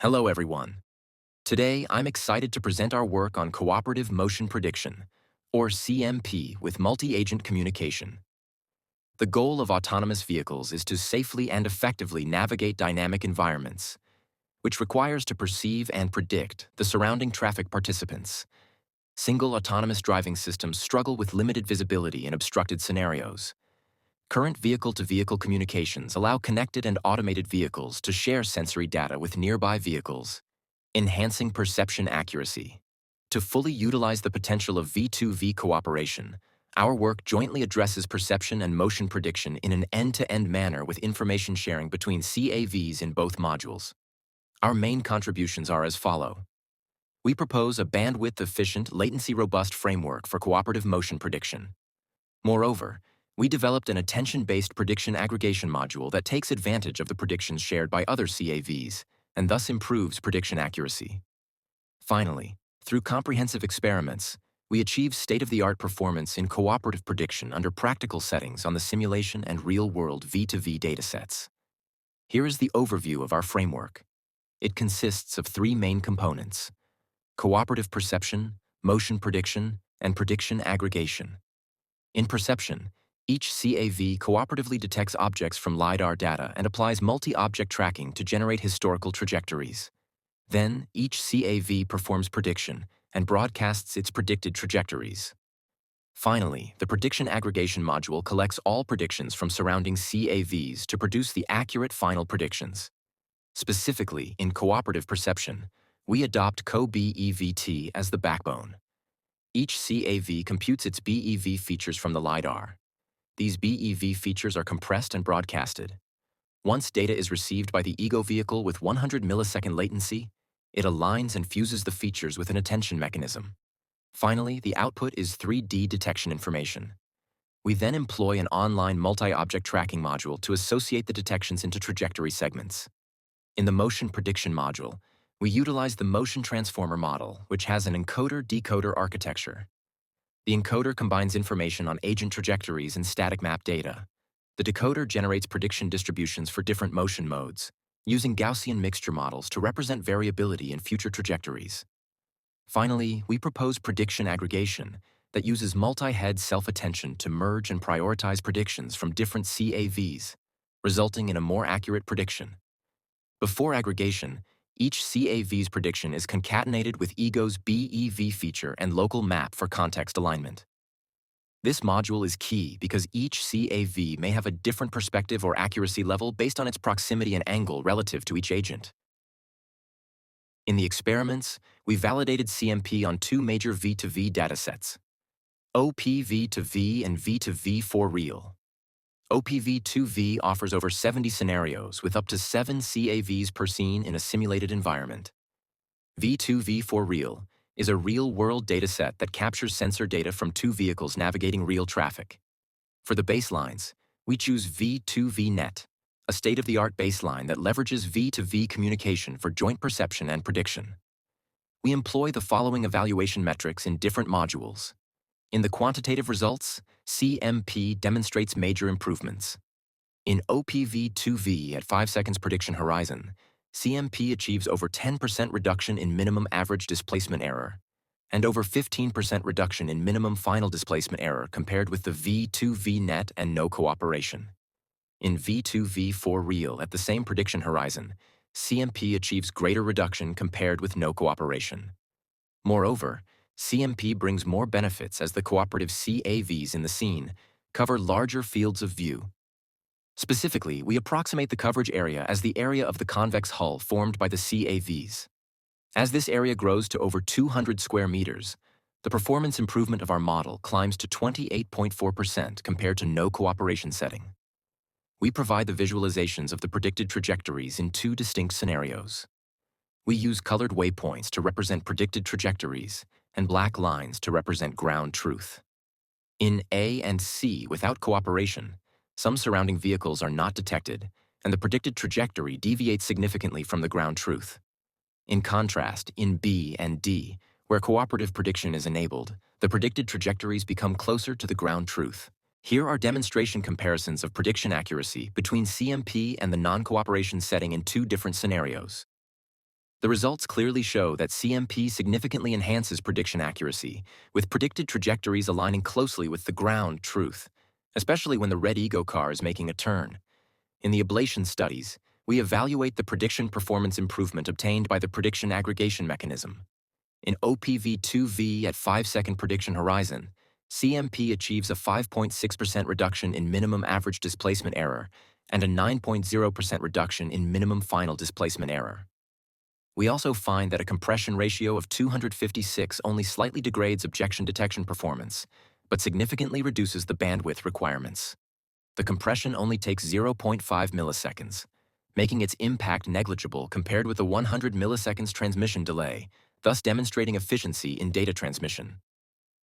Hello, everyone. Today, I'm excited to present our work on cooperative motion prediction, or CMP, with multi-agent communication. The goal of autonomous vehicles is to safely and effectively navigate dynamic environments, which requires to perceive and predict the surrounding traffic participants. Single autonomous driving systems struggle with limited visibility in obstructed scenarios. Current vehicle-to-vehicle communications allow connected and automated vehicles to share sensory data with nearby vehicles, enhancing perception accuracy. To fully utilize the potential of V2V cooperation, our work jointly addresses perception and motion prediction in an end-to-end manner with information sharing between CAVs in both modules. Our main contributions are as follow. We propose a bandwidth-efficient, latency-robust framework for cooperative motion prediction. Moreover, we developed an attention-based prediction aggregation module that takes advantage of the predictions shared by other CAVs, and thus improves prediction accuracy. Finally, through comprehensive experiments, we achieve state-of-the-art performance in cooperative prediction under practical settings on the simulation and real-world V2V datasets. Here is the overview of our framework. It consists of three main components: cooperative perception, motion prediction, and prediction aggregation. In perception, each CAV cooperatively detects objects from LiDAR data and applies multi-object tracking to generate historical trajectories. Then, each CAV performs prediction and broadcasts its predicted trajectories. Finally, the prediction aggregation module collects all predictions from surrounding CAVs to produce the accurate final predictions. Specifically, in cooperative perception, we adopt Co-BEVT as the backbone. Each CAV computes its BEV features from the LiDAR. These BEV features are compressed and broadcasted. Once data is received by the ego vehicle with 100 millisecond latency, it aligns and fuses the features with an attention mechanism. Finally, the output is 3D detection information. We then employ an online multi-object tracking module to associate the detections into trajectory segments. In the motion prediction module, we utilize the motion transformer model, which has an encoder-decoder architecture. The encoder combines information on agent trajectories and static map data. The decoder generates prediction distributions for different motion modes, using Gaussian mixture models to represent variability in future trajectories. Finally, we propose prediction aggregation that uses multi-head self-attention to merge and prioritize predictions from different CAVs, resulting in a more accurate prediction. Before aggregation, each CAV's prediction is concatenated with ego's BEV feature and local map for context alignment. This module is key because each CAV may have a different perspective or accuracy level based on its proximity and angle relative to each agent. In the experiments, we validated CMP on two major V2V datasets: OPV2V and V2V for real. OPV2V offers over 70 scenarios with up to 7 CAVs per scene in a simulated environment. V2V for real is a real-world dataset that captures sensor data from two vehicles navigating real traffic. For the baselines, we choose V2VNet, a state-of-the-art baseline that leverages V2V communication for joint perception and prediction. We employ the following evaluation metrics in different modules. In the quantitative results, CMP demonstrates major improvements. In OPV2V at 5 seconds prediction horizon, CMP achieves over 10% reduction in minimum average displacement error and over 15% reduction in minimum final displacement error compared with the V2VNet and no cooperation. In V2V for real at the same prediction horizon, CMP achieves greater reduction compared with no cooperation. Moreover, CMP brings more benefits as the cooperative CAVs in the scene cover larger fields of view. Specifically, we approximate the coverage area as the area of the convex hull formed by the CAVs. As this area grows to over 200 square meters, the performance improvement of our model climbs to 28.4% compared to no cooperation setting. We provide the visualizations of the predicted trajectories in two distinct scenarios. We use colored waypoints to represent predicted trajectories and black lines to represent ground truth. In A and C without cooperation, some surrounding vehicles are not detected, and the predicted trajectory deviates significantly from the ground truth. In contrast, in B and D, where cooperative prediction is enabled, the predicted trajectories become closer to the ground truth. Here are demonstration comparisons of prediction accuracy between CMP and the non-cooperation setting in two different scenarios. The results clearly show that CMP significantly enhances prediction accuracy, with predicted trajectories aligning closely with the ground truth, especially when the red ego car is making a turn. In the ablation studies, we evaluate the prediction performance improvement obtained by the prediction aggregation mechanism. In OPV2V at 5-second prediction horizon, CMP achieves a 5.6% reduction in minimum average displacement error and a 9.0% reduction in minimum final displacement error. We also find that a compression ratio of 256 only slightly degrades objection detection performance, but significantly reduces the bandwidth requirements. The compression only takes 0.5 milliseconds, making its impact negligible compared with the 100 milliseconds transmission delay, thus demonstrating efficiency in data transmission.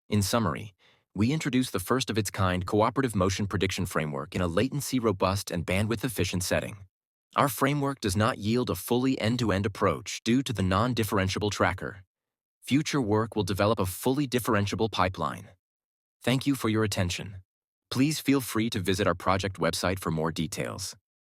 In summary, we introduced the first of its kind cooperative motion prediction framework in a latency-robust and bandwidth-efficient setting. Our framework does not yield a fully end-to-end approach due to the non-differentiable tracker. Future work will develop a fully differentiable pipeline. Thank you for your attention. Please feel free to visit our project website for more details.